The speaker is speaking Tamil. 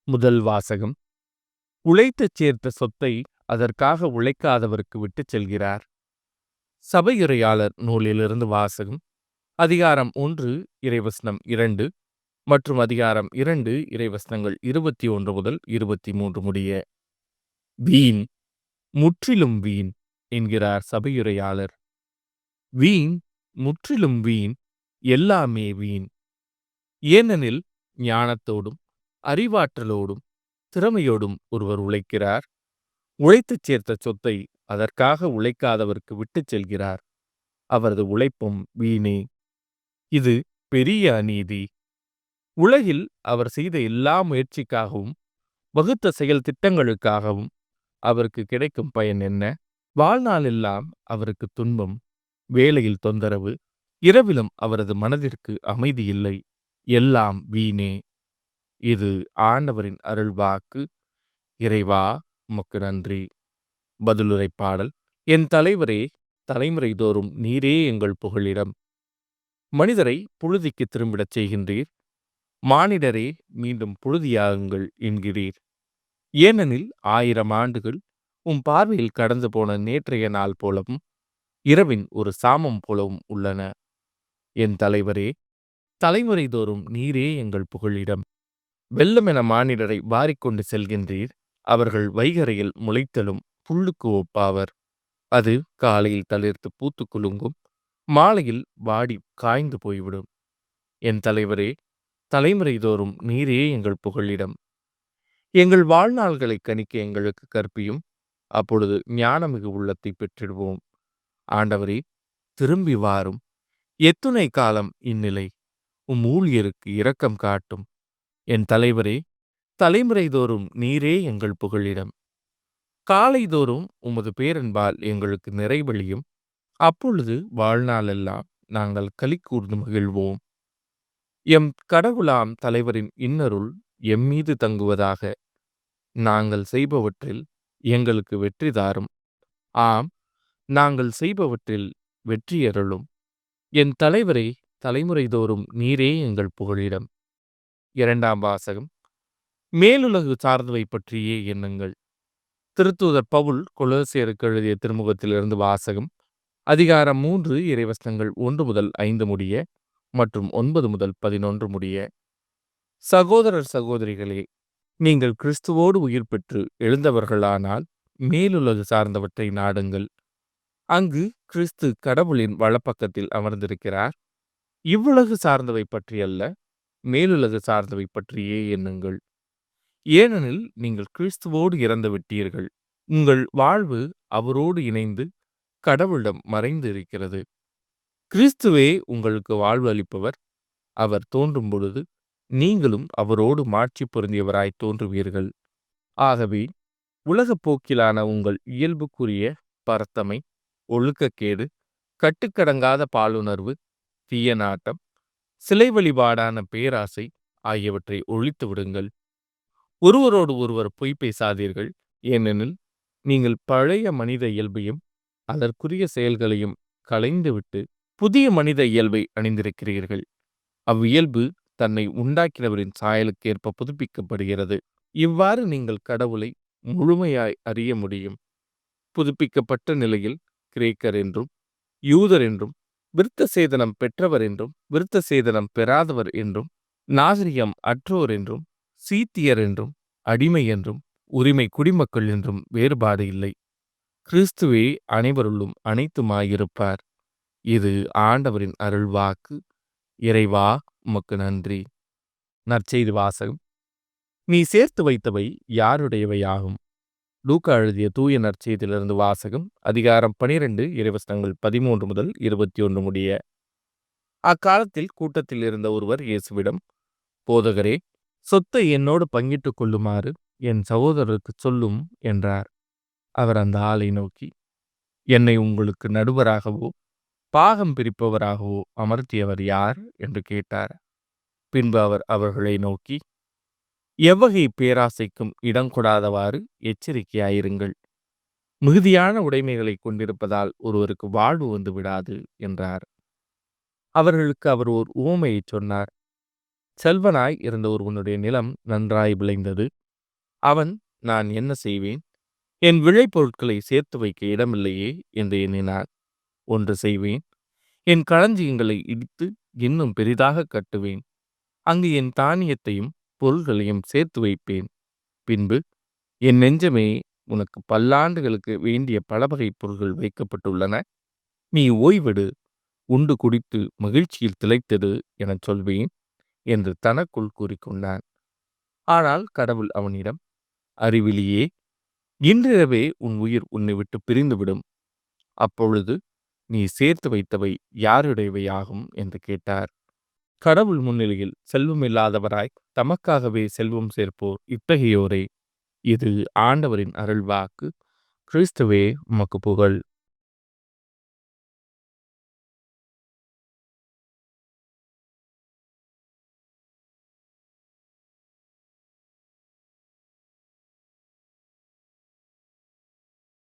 முதல் வாசகம். உழைத்துச் சேர்த்த சொத்தை அதற்காக உழைக்காதவருக்கு விட்டுச் செல்கிறார். சபையுரையாளர் நூலிலிருந்து வாசகம். அதிகாரம் 1 இறைவசனம் 2 மற்றும் அதிகாரம் 2 இறைவசனங்கள் 21 முதல் 23 முடிய. வீண், முற்றிலும் வீண் என்கிறார் சபையுரையாளர். வீண், முற்றிலும் வீண், எல்லாமே வீண். ஏனெனில் ஞானத்தோடும் அறிவாற்றலோடும் திறமையோடும் ஒருவர் உழைக்கிறார். உழைத்துச் சேர்த்த சொத்தை அதற்காக உழைக்காதவருக்கு விட்டுச் செல்கிறார். அவரது உழைப்பும் வீணே. இது பெரிய அநீதி. உலகில் அவர் செய்த எல்லா முயற்சிக்காகவும் வகுத்த செயல் திட்டங்களுக்காகவும் அவருக்கு கிடைக்கும் பயன் என்ன? வாழ்நாளெல்லாம் அவருக்கு துன்பம், வேலையில் தொந்தரவு, இரவிலும் அவரது மனதிற்கு அமைதி இல்லை. எல்லாம் வீணே. இது ஆண்டவரின் அருள்வாக்கு. இறைவா, உமக்கு நன்றி. பதிலுரை பாடல். என் தலைவரே, தலைமுறை தோறும் நீரே எங்கள் புகழிடம். மனிதரை புழுதிக்கு திரும்பிடச் செய்கின்றீர். மானிடரே, மீண்டும் புழுதியாகுங்கள் என்கிறீர். ஏனெனில் 1000 ஆண்டுகள் உம் பார்வையில் கடந்து போன நேற்றைய நாள் போலவும் இரவின் ஒரு சாமம் போலவும் உள்ளன. என் தலைவரே, தலைமுறை தோறும் நீரே எங்கள் புகழிடம். வெள்ளமென மானிடரை வாரிக்கொண்டு செல்கின்றீர். அவர்கள் வைகரையில் முளைத்தலும் புல்லுக்கு ஒப்பாவர். அது காலையில் தளிர்த்து பூத்து குலுங்கும், மாலையில் வாடி காய்ந்து போய்விடும். என் தலைவரே, தலைமுறை தோறும் நீரே எங்கள் புகழிடம். எங்கள் வாழ்நாள்களை கணிக்க எங்களுக்கு கற்பியும். அப்பொழுது ஞானமிகு உள்ளத்தை பெற்றிடுவோம். ஆண்டவரே, திரும்பி வாரும். எத்துணை காலம் இந்நிலை? உம் ஊழியருக்கு இரக்கம் காட்டும். என் தலைவரே, தலைமுறை தோறும் நீரே எங்கள் புகழிடம். காலைதோறும் உமது பேரன்பால் எங்களுக்கு நிறைவழியும். அப்பொழுது வாழ்நாளெல்லாம் நாங்கள் களி கூர்ந்து மகிழ்வோம். எம் கடவுளாம் தலைவரின் இன்னருள் எம்மீது தங்குவதாக. நாங்கள் செய்பவற்றில் எங்களுக்கு வெற்றி தாரும். ஆம், நாங்கள் செய்பவற்றில் வெற்றியருளும். என் தலைவரே, தலைமுறை தோறும் நீரே எங்கள் புகழிடம். இரண்டாம் வாசகம். மேலுலகு சார்ந்தவை பற்றியே எண்ணுங்கள். திருத்தூதர் பவுல் கொலோசியருக்கு எழுதிய திருமுகத்திலிருந்து வாசகம். அதிகாரம் 3 இறைவசனங்கள் 1 முதல் 5 முடிய மற்றும் 9 முதல் 11 முடிய. சகோதரர் சகோதரிகளே, நீங்கள் கிறிஸ்துவோடு உயிர் பெற்று எழுந்தவர்களானால் மேலுலகு சார்ந்தவற்றை நாடுங்கள். அங்கு கிறிஸ்து கடவுளின் வலப்பக்கத்தில் அமர்ந்திருக்கிறார். இவ்வுலகு சார்ந்தவை பற்றியல்ல, மேலுலகு சார்ந்தவை பற்றியே எண்ணுங்கள். ஏனெனில் நீங்கள் கிறிஸ்துவோடு இறந்து விட்டீர்கள். உங்கள் வாழ்வு அவரோடு இணைந்து கடவுளிடம் மறைந்து இருக்கிறது. கிறிஸ்துவே உங்களுக்கு வாழ்வு அளிப்பவர். அவர் தோன்றும் பொழுது நீங்களும் அவரோடு மாட்சி பொருந்தியவராய் தோன்றுவீர்கள். ஆகவே உலகப் போக்கிலான உங்கள் இயல்புக்குரிய பரத்தமை, ஒழுக்கக்கேடு, கட்டுக்கடங்காத பாலுணர்வு, தீய நாட்டம், சிலை வழிபாடான பேராசை ஆகியவற்றை ஒழித்து விடுங்கள். ஒருவரோடு ஒருவர் பொய் பேசாதீர்கள். ஏனெனில் நீங்கள் பழைய மனித இயல்பையும் அதற்குரிய செயல்களையும் களைந்துவிட்டு புதிய மனித இயல்பை அணிந்திருக்கிறீர்கள். அவ்வியல்பு தன்னை உண்டாக்கினவரின் சாயலுக்கேற்ப புதுப்பிக்கப்படுகிறது. இவ்வாறு நீங்கள் கடவுளை முழுமையாய் அறிய முடியும். புதுப்பிக்கப்பட்ட நிலையில் கிரேக்கர் என்றும் யூதர் என்றும், விருத்த சேதனம் பெற்றவர் என்றும் விருத்த சேதனம் பெறாதவர் என்றும், நாகரிகம் அற்றோர் என்றும், சீத்தியர் என்றும், அடிமை என்றும், உரிமை குடிமக்கள் என்றும் வேறுபாடு இல்லை. கிறிஸ்துவே அனைவருள்ளும் அனைத்துமாயிருப்பார். இது ஆண்டவரின் அருள்வாக்கு. இறைவா, உமக்கு நன்றி. நற்செய்தி வாசகம். நீ சேர்த்து வைத்தவை யாருடையவையாகும்? லூக்கா எழுதிய தூய நற்செய்தியிலிருந்து வாசகம். அதிகாரம் 12 இறைவசனங்கள் 13 முதல் 21 முடிய. அக்காலத்தில் கூட்டத்தில் இருந்த ஒருவர் இயேசுவிடம், போதகரே, சொத்தை என்னோடு பங்கிட்டுக் கொள்ளுமாறு என் சகோதரருக்கு சொல்லும் என்றார். அவர் அந்த ஆளை நோக்கி, என்னை உங்களுக்கு நடுவராகவோ பாகம் பிரிப்பவராகவோ அமர்த்தியவர் யார் என்று கேட்டார். பின்பு அவர் அவர்களை நோக்கி, எவ்வகை பேராசைக்கும் இடம் கொடாதவாறு எச்சரிக்கையாயிருங்கள். மிகுதியான உடைமைகளை கொண்டிருப்பதால் ஒருவருக்கு வாழ்வு வந்து விடாது என்றார். அவர்களுக்கு அவர் ஓர் உவமையை சொன்னார். செல்வனாய் இருந்த ஒருவனுடைய நிலம் நன்றாய் விளைந்தது. அவன், நான் என்ன செய்வேன்? என் விளைபொருட்களை சேர்த்து வைக்க இடமில்லையே என்று எண்ணினான். ஒன்று செய்வேன். என் களஞ்சியங்களை இடித்து இன்னும் பெரிதாக கட்டுவேன். அங்கு என் தானியத்தையும் பொருள்களையும் சேர்த்து வைப்பேன். பின்பு, என் நெஞ்சமே, உனக்கு பல்லாண்டுகளுக்கு வேண்டிய பலவகை பொருள்கள் வைக்கப்பட்டுள்ளன. நீ ஓய்வெடு, உண்டு குடித்து மகிழ்ச்சியில் திளைத்தது எனச் சொல்வேன் என்று தனக்குள் கூறிக்கொண்டான். ஆனால் கடவுள் அவனிடம், அறிவிலியே, இன்றிரவே உன் உயிர் உன்னை விட்டு பிரிந்துவிடும். அப்பொழுது நீ சேர்த்து வைத்தவை யாருடையவையாகும் என்று கேட்டார். கடவுள் முன்னிலையில் செல்வமில்லாதவராய் தமக்காகவே செல்வம் சேர்ப்போர் இத்தகையோரே. இது ஆண்டவரின் அருள்வாக்கு. கிறிஸ்துவே உமக்கு புகழ்.